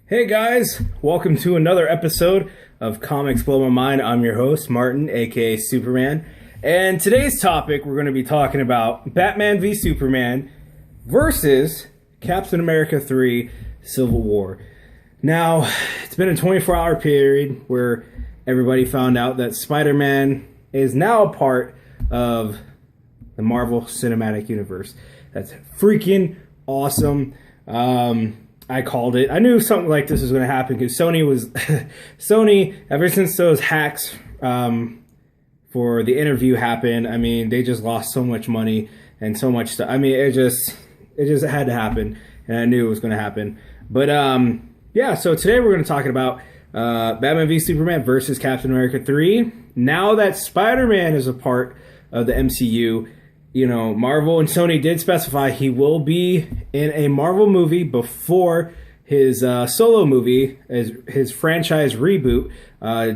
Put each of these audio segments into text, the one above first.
Hey guys, welcome to another episode of Comics Blow My Mind. I'm your host, Martin, aka Superman. And today's topic, we're going to be talking about Batman v Superman versus Captain America 3 Civil War. Now, it's been a 24-hour period where everybody found out that Spider-Man is now a part of the Marvel Cinematic Universe. That's freaking awesome. I called it. I knew something like this was going to happen because Sony, ever since those hacks for the interview happened, I mean, they just lost so much money and so much stuff. I mean, it just had to happen, and I knew it was going to happen. But yeah, so today we're going to talk about Batman v Superman versus Captain America 3. Now that Spider-Man is a part of the MCU, you know, Marvel and Sony did specify he will be in a Marvel movie before his solo movie, his franchise reboot,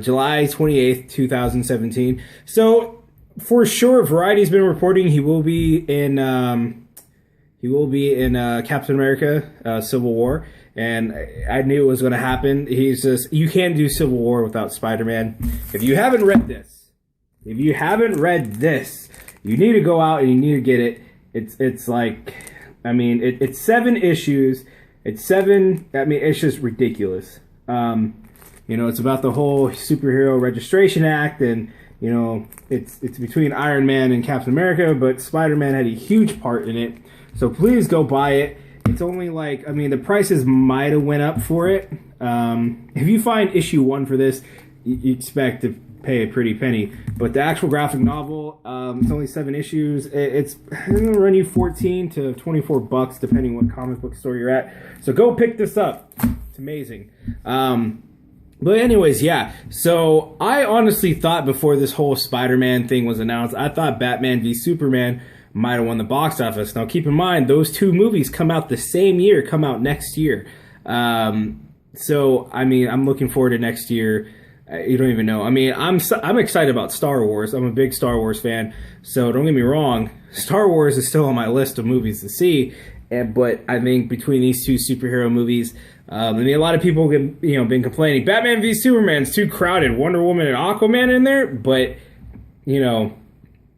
July 28th, 2017. So, for sure, Variety's been reporting he will be in Captain America Civil War. And I knew it was going to happen. You can't do Civil War without Spider-Man. If you haven't read this, you need to go out and you need to get it. It's like, I mean, it's 7 issues. It's just ridiculous. You know, it's about the whole superhero registration act, and you know, it's between Iron Man and Captain America, but Spider-Man had a huge part in it. So please go buy it. It's only like, I mean, the prices might have went up for it. If you find issue 1 for this, you expect to pay a pretty penny. But the actual graphic novel, it's only 7 issues. It's going to run you $14 to $24 depending what comic book store you're at. So go pick this up. It's amazing. But anyways, yeah. So I honestly thought before this whole Spider-Man thing was announced, I thought Batman v Superman might have won the box office. Now keep in mind, those 2 movies come out the same year, come out next year. So I mean, I'm looking forward to next year. You don't even know. I mean, I'm excited about Star Wars. I'm a big Star Wars fan. So don't get me wrong, Star Wars is still on my list of movies to see. But I think between these 2 superhero movies, I mean, a lot of people have been complaining Batman v Superman's too crowded. Wonder Woman and Aquaman in there, but you know,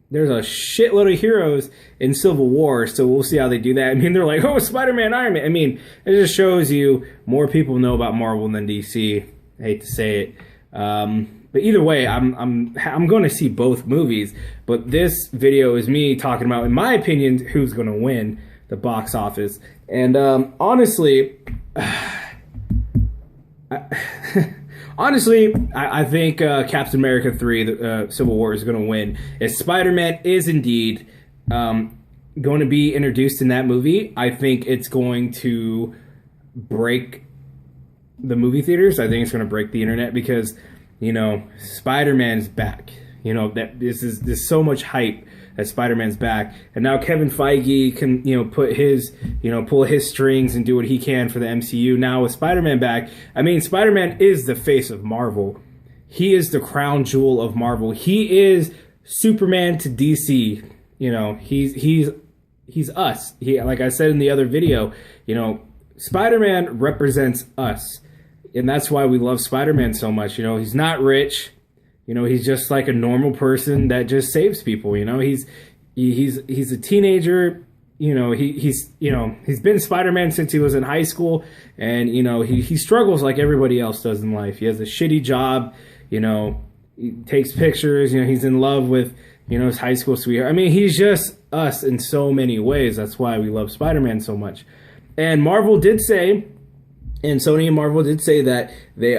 there's a shitload of heroes in Civil War, so we'll see how they do that. I mean, they're like, oh, Spider-Man, Iron Man. I mean, it just shows you more people know about Marvel than DC. I hate to say it. But either way, I'm going to see both movies. But this video is me talking about, in my opinion, who's going to win the box office. And honestly, I think Captain America 3, the Civil War, is going to win. If Spider-Man is indeed going to be introduced in that movie, I think it's going to break the movie theaters. I think it's going to break the internet because, you know, Spider-Man's back. You know, that there's so much hype that Spider-Man's back, and now Kevin Feige can, you know, pull his strings and do what he can for the MCU. Now with Spider-Man back, I mean, Spider-Man is the face of Marvel. He is the crown jewel of Marvel. He is Superman to DC. You know, he's us. Like I said in the other video, you know, Spider-Man represents us. And that's why we love Spider-Man so much. You know, he's not rich. You know, he's just like a normal person that just saves people. You know, he's a teenager. You know, he's been Spider-Man since he was in high school, and you know, he struggles like everybody else does in life. He has a shitty job. You know, he takes pictures. You know, he's in love with, you know, his high school sweetheart. I mean, he's just us in so many ways. That's why we love Spider-Man so much. And Marvel did say, and Sony and Marvel did say that they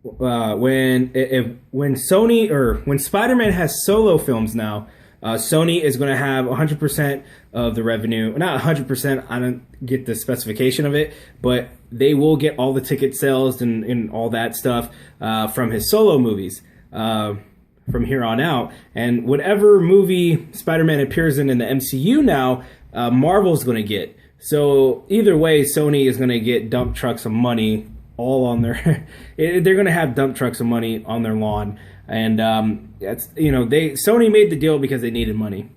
when Spider-Man has solo films now, Sony is going to have 100% of the revenue. Not 100%. I don't get the specification of it, but they will get all the ticket sales and all that stuff from his solo movies from here on out. And whatever movie Spider-Man appears in the MCU now, Marvel's going to get. So either way, Sony is going to get dump trucks of money all on their. They're going to have dump trucks of money on their lawn, and that's, you know, Sony made the deal because they needed money.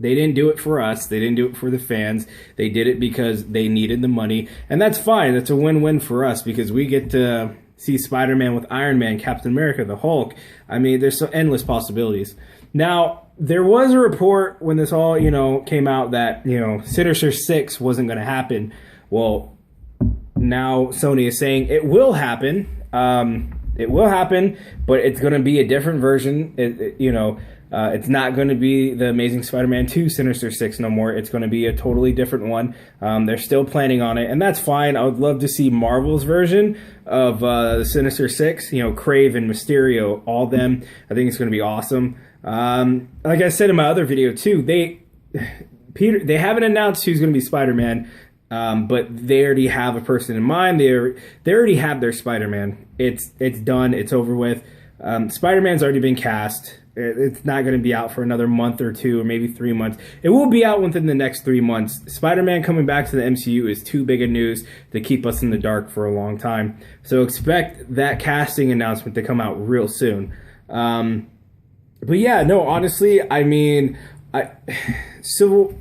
They didn't do it for us. They didn't do it for the fans. They did it because they needed the money. And that's fine. That's a win-win for us because we get to see Spider-Man with Iron Man, Captain America, the Hulk. I mean, there's so endless possibilities. Now, there was a report when this all, came out that, Sinister Six wasn't going to happen. Well, now Sony is saying it will happen. It will happen, but it's going to be a different version. It's not going to be the Amazing Spider-Man 2 Sinister Six no more. It's going to be a totally different one. They're still planning on it, and that's fine. I would love to see Marvel's version of the Sinister Six. Crave and Mysterio, all them. I think it's going to be awesome. Like I said in my other video too, they haven't announced who's going to be Spider-Man. But they already have a person in mind. They already have their Spider-Man. It's done. It's over with. Spider-Man's already been cast. It's not going to be out for another month or two or maybe 3 months. It will be out within the next 3 months. Spider-Man coming back to the MCU is too big a news to keep us in the dark for a long time. So expect that casting announcement to come out real soon. But yeah, no, honestly, I mean, Civil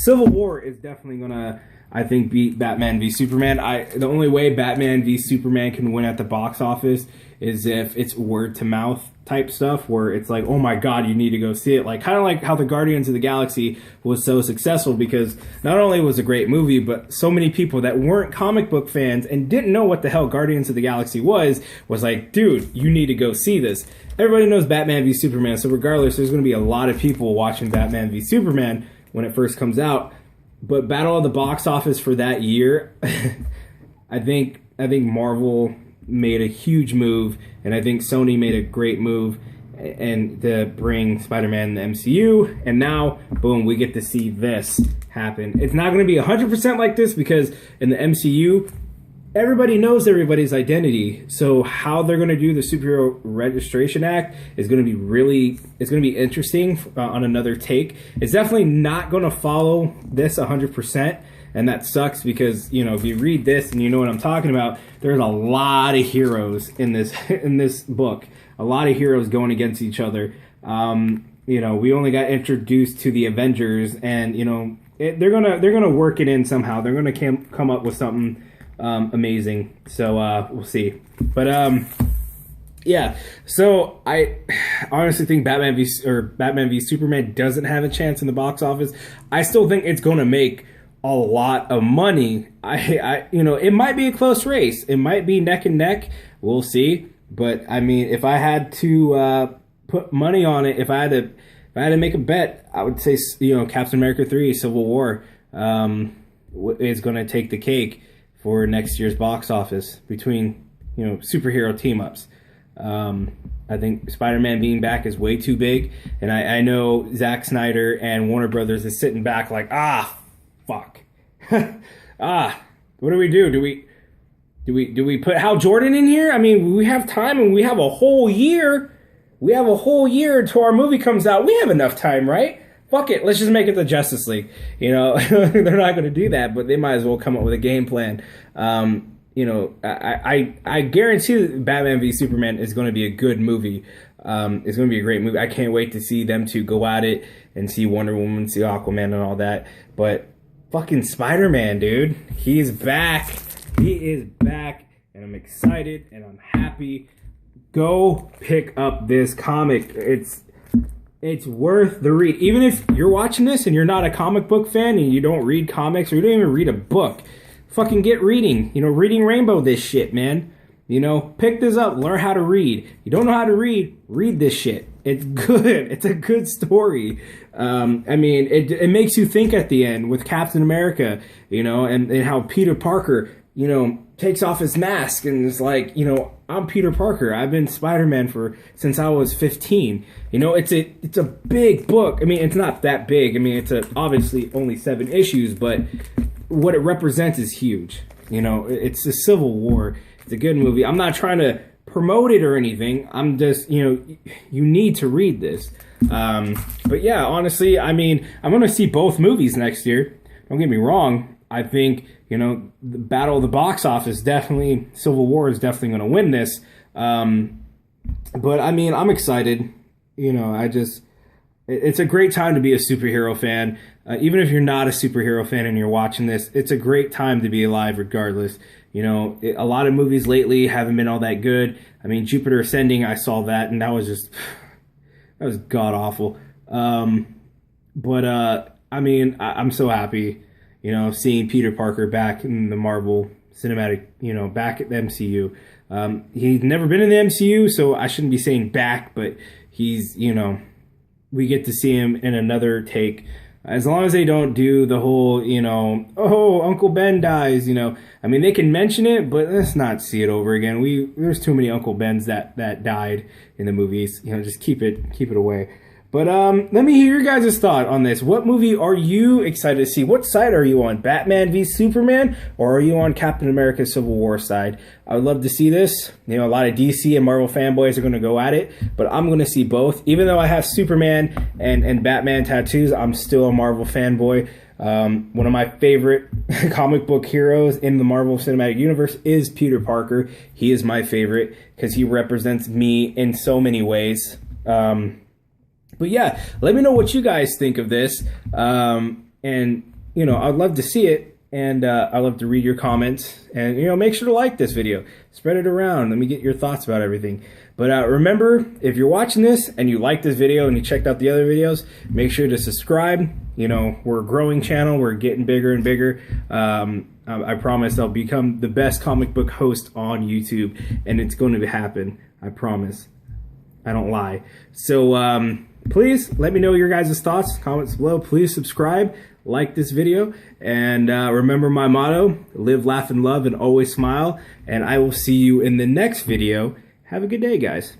War is definitely going to, I think, beat Batman v Superman. The only way Batman v Superman can win at the box office is if it's word to mouth type stuff where it's like, oh my god, you need to go see it. Like kind of like how the Guardians of the Galaxy was so successful because not only was it a great movie, but so many people that weren't comic book fans and didn't know what the hell Guardians of the Galaxy was like, dude, you need to go see this. Everybody knows Batman v Superman, so regardless, there's going to be a lot of people watching Batman v Superman when it first comes out. But Battle of the Box Office for that year, I think Marvel made a huge move, and I think Sony made a great move, and to bring Spider-Man in the MCU. And now, boom, we get to see this happen. It's not going to be 100% like this because in the MCU, everybody knows everybody's identity. So how they're going to do the Superhero Registration Act is going to be it's going to be interesting on another take. It's definitely not going to follow this 100%. And that sucks because, if you read this and you know what I'm talking about, there's a lot of heroes in this book. A lot of heroes going against each other. We only got introduced to the Avengers, and they're gonna work it in somehow. They're gonna come up with something amazing. So we'll see. But yeah. So I honestly think Batman v Superman doesn't have a chance in the box office. I still think it's gonna make a lot of money. It might be a close race. It might be neck and neck. We'll see. But I mean, if I had to put money on it, if I had to make a bet, I would say Captain America 3: Civil War is going to take the cake for next year's box office between superhero team ups. I think Spider-Man being back is way too big, and I know Zack Snyder and Warner Brothers is sitting back like, fuck. What do we do? Do we put Hal Jordan in here? I mean, we have time and we have a whole year. We have a whole year until our movie comes out. We have enough time, right? Fuck it. Let's just make it the Justice League. They're not going to do that, but they might as well come up with a game plan. I guarantee that Batman v Superman is going to be a good movie. It's going to be a great movie. I can't wait to see them two go at it and see Wonder Woman, see Aquaman and all that. But fucking Spider-Man, dude. He's back. He is back. And I'm excited and I'm happy. Go pick up this comic. It's worth the read. Even if you're watching this and you're not a comic book fan and you don't read comics or you don't even read a book, fucking get reading. Reading Rainbow this shit, man. Pick this up. Learn how to read. You don't know how to read this shit. It's good. It's a good story. It makes you think at the end with Captain America, and how Peter Parker, takes off his mask and is like, I'm Peter Parker. I've been Spider-Man since I was 15. It's a big book. I mean, it's not that big. I mean, it's obviously only 7 issues, but what it represents is huge. It's a Civil War. It's a good movie. I'm not trying to promote it or anything. I'm just, you need to read this. But yeah, honestly, I mean, I'm going to see both movies next year. Don't get me wrong. I think, the Battle of the Box Office, definitely, Civil War is definitely going to win this. But I mean, I'm excited. It's it's a great time to be a superhero fan. Even if you're not a superhero fan and you're watching this, it's a great time to be alive regardless. You know, a lot of movies lately haven't been all that good. I mean, Jupiter Ascending, I saw that, and that was just, that was god awful. I mean, I'm so happy, you know, seeing Peter Parker back in the Marvel Cinematic, you know, back at the MCU. He's never been in the MCU, so I shouldn't be saying back, but he's, you know, we get to see him in another take. As long as they don't do the whole, you know, oh, Uncle Ben dies, you know. I mean, they can mention it, but let's not see it over again. There's too many Uncle Bens that died in the movies. You know, just keep it away. But let me hear your guys' thought on this. What movie are you excited to see? What side are you on? Batman v Superman, or are you on Captain America Civil War side? I would love to see this. You know, a lot of DC and Marvel fanboys are going to go at it, but I'm going to see both. Even though I have Superman and Batman tattoos, I'm still a Marvel fanboy. One of my favorite comic book heroes in the Marvel Cinematic Universe is Peter Parker. He is my favorite because he represents me in so many ways. But yeah, let me know what you guys think of this. And, you know, I'd love to see it. And I'd love to read your comments. And, you know, make sure to like this video. Spread it around. Let me get your thoughts about everything. But remember, if you're watching this and you like this video and you checked out the other videos, make sure to subscribe. You know, we're a growing channel. We're getting bigger and bigger. I promise I'll become the best comic book host on YouTube. And it's going to happen. I promise. I don't lie. So, please let me know your guys' thoughts, comments below. Please subscribe, like this video, and remember my motto, live, laugh, and love, and always smile. And I will see you in the next video. Have a good day, guys.